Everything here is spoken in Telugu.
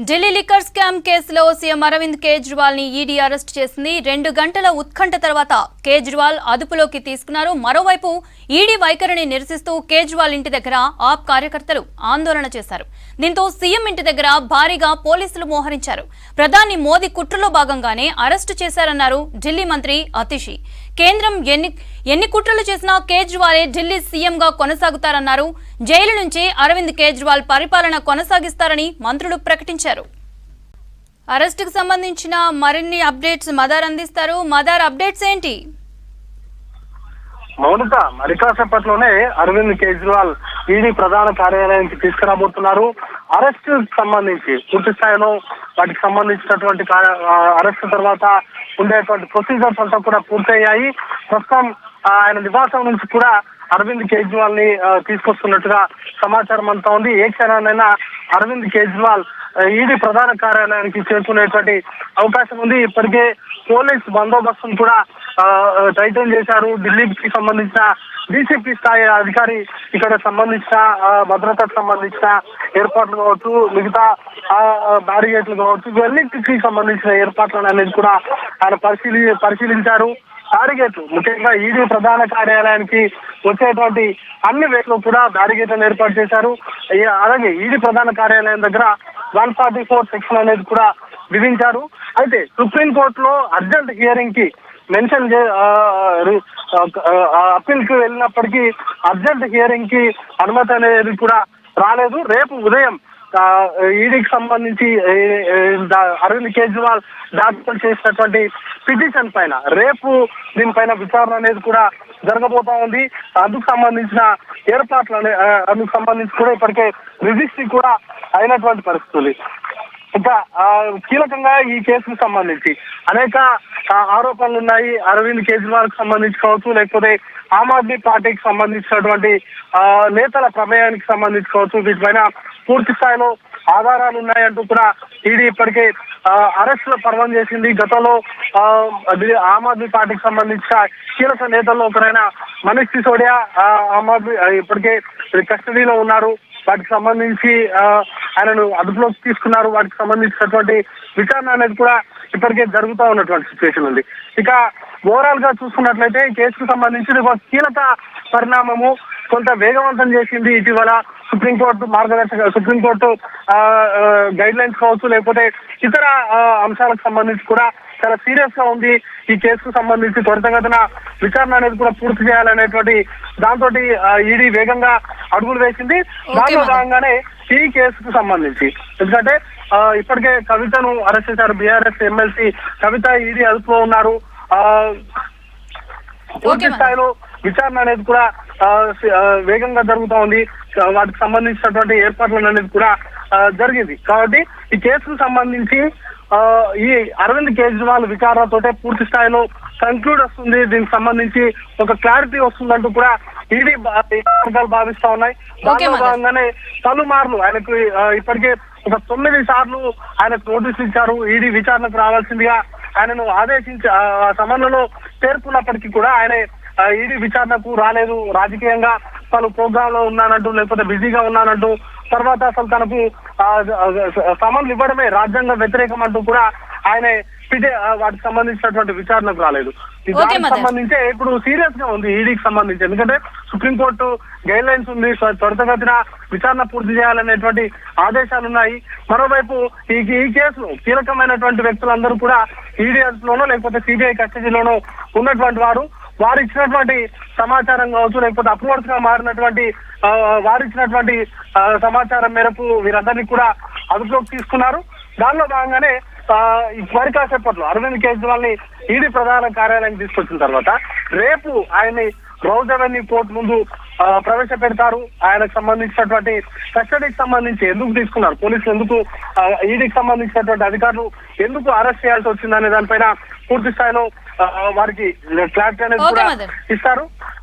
ఢిల్లీ లిక్కర్ స్కామ్ కేసులో సీఎం అరవింద్ కేజ్రీవాల్ ని ఈడీ అరెస్ట్ చేసింది. 2 గంటల ఉత్కంఠ తర్వాత కేజ్రీవాల్ అదుపులోకి తీసుకున్నారు. మరోవైపు ఈడీ వైఖరిని నిరసిస్తూ కేజ్రీవాల్ ఇంటి దగ్గర ఆప్ కార్యకర్తలు ఆందోళన చేశారు. దీంతో సీఎం ఇంటి దగ్గర భారీగా పోలీసులు మోహరించారు. ప్రధాని మోదీ కుట్రలో భాగంగానే అరెస్టు చేశారన్నారు ఢిల్లీ మంత్రి అతిషి. కేంద్రం ఎన్ని కుట్రలు చేసినా కేజ్రీవాలే ఢిల్లీ సీఎంగా కొనసాగుతారన్నారు. జైలు నుంచి అరవింద్ కేజ్రీవాల్ పరిపాలన కొనసాగిస్తారని మంత్రులు ప్రకటించారు. అరెస్టుకు సంబంధించిన మరిన్ని అప్డేట్స్ మదార్ అందిస్తారు. మదార్, అప్డేట్స్ ఏంటి? మౌనిక, మరి కాసేపట్లోనే అరవింద్ కేజ్రీవాల్ ఈడీ ప్రధాన కార్యాలయానికి తీసుకురాబోతున్నారు. అరెస్ట్ సంబంధించి పూర్తి స్థాయిలో వాటికి సంబంధించినటువంటి అరెస్ట్ తర్వాత ఉండేటువంటి ప్రొసీజర్స్ అంతా కూడా పూర్తయ్యాయి. ప్రస్తుతం ఆయన నివాసం నుంచి కూడా అరవింద్ కేజ్రీవాల్ ని తీసుకొస్తున్నట్టుగా సమాచారం అంతా ఉంది. ఏ క్షణానైనా అరవింద్ కేజ్రీవాల్ ఈడీ ప్రధాన కార్యాలయానికి చేరుకునేటువంటి అవకాశం ఉంది. ఇప్పటికే పోలీస్ బందోబస్తును కూడా టైటన్ చేశారు. ఢిల్లీకి సంబంధించిన డీసీపీ స్థాయి అధికారి ఇక్కడ సంబంధించిన భద్రతకు సంబంధించిన ఏర్పాట్లు కావచ్చు, మిగతా బ్యారిగేట్లు కావచ్చు, ఇవన్నిటికి సంబంధించిన ఏర్పాట్లను అనేది కూడా ఆయన పరిశీలించారు. బ్యారిగేట్లు ముఖ్యంగా ఈడీ ప్రధాన కార్యాలయానికి వచ్చేటువంటి అన్ని వేట్లు కూడా బ్యారిగేట్లను ఏర్పాటు చేశారు. అలాగే ఈడీ ప్రధాన కార్యాలయం దగ్గర 144 సెక్షన్ అనేది కూడా విధించారు. అయితే సుప్రీంకోర్టులో అర్జెంట్ హియరింగ్ కి మెన్షన్ అప్పీల్ కి వెళ్ళినప్పటికీ అర్జెంట్ హియరింగ్ కి అనుమతి అనేది కూడా రాలేదు. రేపు ఉదయం ఈడీకి సంబంధించి అరవింద్ కేజ్రీవాల్ దాఖలు చేసినటువంటి పిటిషన్ పైన రేపు దీనిపైన విచారణ అనేది కూడా జరగబోతా ఉంది. అందుకు సంబంధించిన ఏర్పాట్లు అందుకు సంబంధించి కూడా ఇప్పటికే రిజిస్ట్రీ కూడా అయినటువంటి పరిస్థితులు. ఇంకా కీలకంగా ఈ కేసుకు సంబంధించి అనేక ఆరోపణలు ఉన్నాయి. అరవింద్ కేజ్రీవాల్ కు సంబంధించి కావచ్చు, లేకపోతే ఆమ్ ఆద్మీ పార్టీకి సంబంధించినటువంటి నేతల ప్రమేయానికి సంబంధించి కావచ్చు, వీటిపైన పూర్తి స్థాయిలో ఆధారాలు ఉన్నాయంటూ కూడా ఈడీ ఇప్పటికే అరెస్టుల పర్వం చేసింది. గతంలో ఆమ్ ఆద్మీ పార్టీకి సంబంధించిన కీలక నేతల్లో ఒకరైన మనీష్ సిసోడియా ఆమ్ ఆద్మీ ఇప్పటికే కస్టడీలో ఉన్నారు. వాటికి సంబంధించి ఆయనను అదుపులోకి తీసుకున్నారు. వాటికి సంబంధించినటువంటి విచారణ అనేది కూడా ఇప్పటికే జరుగుతూ ఉన్నటువంటి సిచ్యువేషన్ ఉంది. ఇక ఓవరాల్ గా చూసుకున్నట్లయితే ఈ కేసుకు సంబంధించి ఒక కీలక పరిణామము కొంత వేగవంతం చేసింది ఇటీవల సుప్రీంకోర్టు గైడ్ లైన్స్ కావచ్చు, లేకపోతే ఇతర అంశాలకు సంబంధించి కూడా చాలా సీరియస్ గా ఉంది. ఈ కేసుకు సంబంధించి త్వరితగతిన విచారణ అనేది కూడా పూర్తి చేయాలనేటువంటి దాంతో ఈడీ వేగంగా అడుగులు వేసింది. దానిలో భాగంగానే ఈ కేసుకు సంబంధించి ఎందుకంటే ఇప్పటికే కవితను అరెస్ట్ చేశారు. బీఆర్ఎస్ ఎమ్మెల్సీ కవిత ఈడీ అదుపులో ఉన్నారు. పూర్తి స్థాయిలో విచారణ అనేది కూడా వేగంగా జరుగుతూ ఉంది. వాటికి సంబంధించినటువంటి ఏర్పాట్లు అనేది కూడా జరిగింది. కాబట్టి ఈ కేసుకు సంబంధించి ఈ అరవింద్ కేజ్రీవాల్ విచారణతోటే పూర్తి స్థాయిలో కంక్లూడ్ వస్తుంది. దీనికి సంబంధించి ఒక క్లారిటీ వస్తుందంటూ కూడా ఈడీ వర్గాలు భావిస్తా ఉన్నాయి. దానిలో భాగంగానే పలుమార్లు ఆయనకు ఇప్పటికే ఒక 9 సార్లు ఆయనకు నోటీసులు ఇచ్చారు. ఈడీ విచారణకు రావాల్సిందిగా ఆయనను ఆదేశించి సమన్వయంలో పేర్కొన్నప్పటికీ కూడా ఆయన ఈడీ విచారణకు రాలేదు. రాజకీయంగా పలు ప్రోగ్రామ్ లో ఉన్నానంటూ, లేకపోతే బిజీగా ఉన్నానంటూ, తర్వాత అసలు తనకు సమన్లు ఇవ్వడమే రాజ్యాంగ వ్యతిరేకం అంటూ కూడా ఆయన వాటికి సంబంధించినటువంటి విచారణకు రాలేదు. దానికి సంబంధించి ఇప్పుడు సీరియస్ గా ఉంది ఈడీకి సంబంధించి. ఎందుకంటే సుప్రీంకోర్టు గైడ్ లైన్స్ ఉంది, త్వరితగతిన విచారణ పూర్తి చేయాలనేటువంటి ఆదేశాలు ఉన్నాయి. మరోవైపు ఈ కేసులో కీలకమైనటువంటి వ్యక్తులందరూ కూడా ఈడీ అదుపులోనో లేకపోతే సిబిఐ కస్టడీలోనో ఉన్నటువంటి వారు ఇచ్చినటువంటి సమాచారం కావచ్చు, లేకపోతే అప్రూవర్స్ గా మారినటువంటి వారు ఇచ్చినటువంటి సమాచారం మేరకు వీరందరినీ కూడా అదుపులోకి తీసుకున్నారు. దానిలో భాగంగానే మరి కాసేపట్లో అరవింద్ కేజ్రీవాల్ ని ఈడీ ప్రధాన కార్యాలయానికి తీసుకొచ్చిన తర్వాత రేపు ఆయన్ని రౌజ్ అవెన్యూ కోర్టు ముందు ప్రవేశపెడతారు. ఆయనకు సంబంధించినటువంటి కస్టడీకి సంబంధించి ఎందుకు తీసుకున్నారు, పోలీసులు ఎందుకు, ఈడీకి సంబంధించినటువంటి అధికారులు ఎందుకు అరెస్ట్ చేయాల్సి వచ్చిందనే దానిపైన పూర్తి స్థాయిలో వారికి క్లారిటీ అనేది కూడా ఇస్తారు.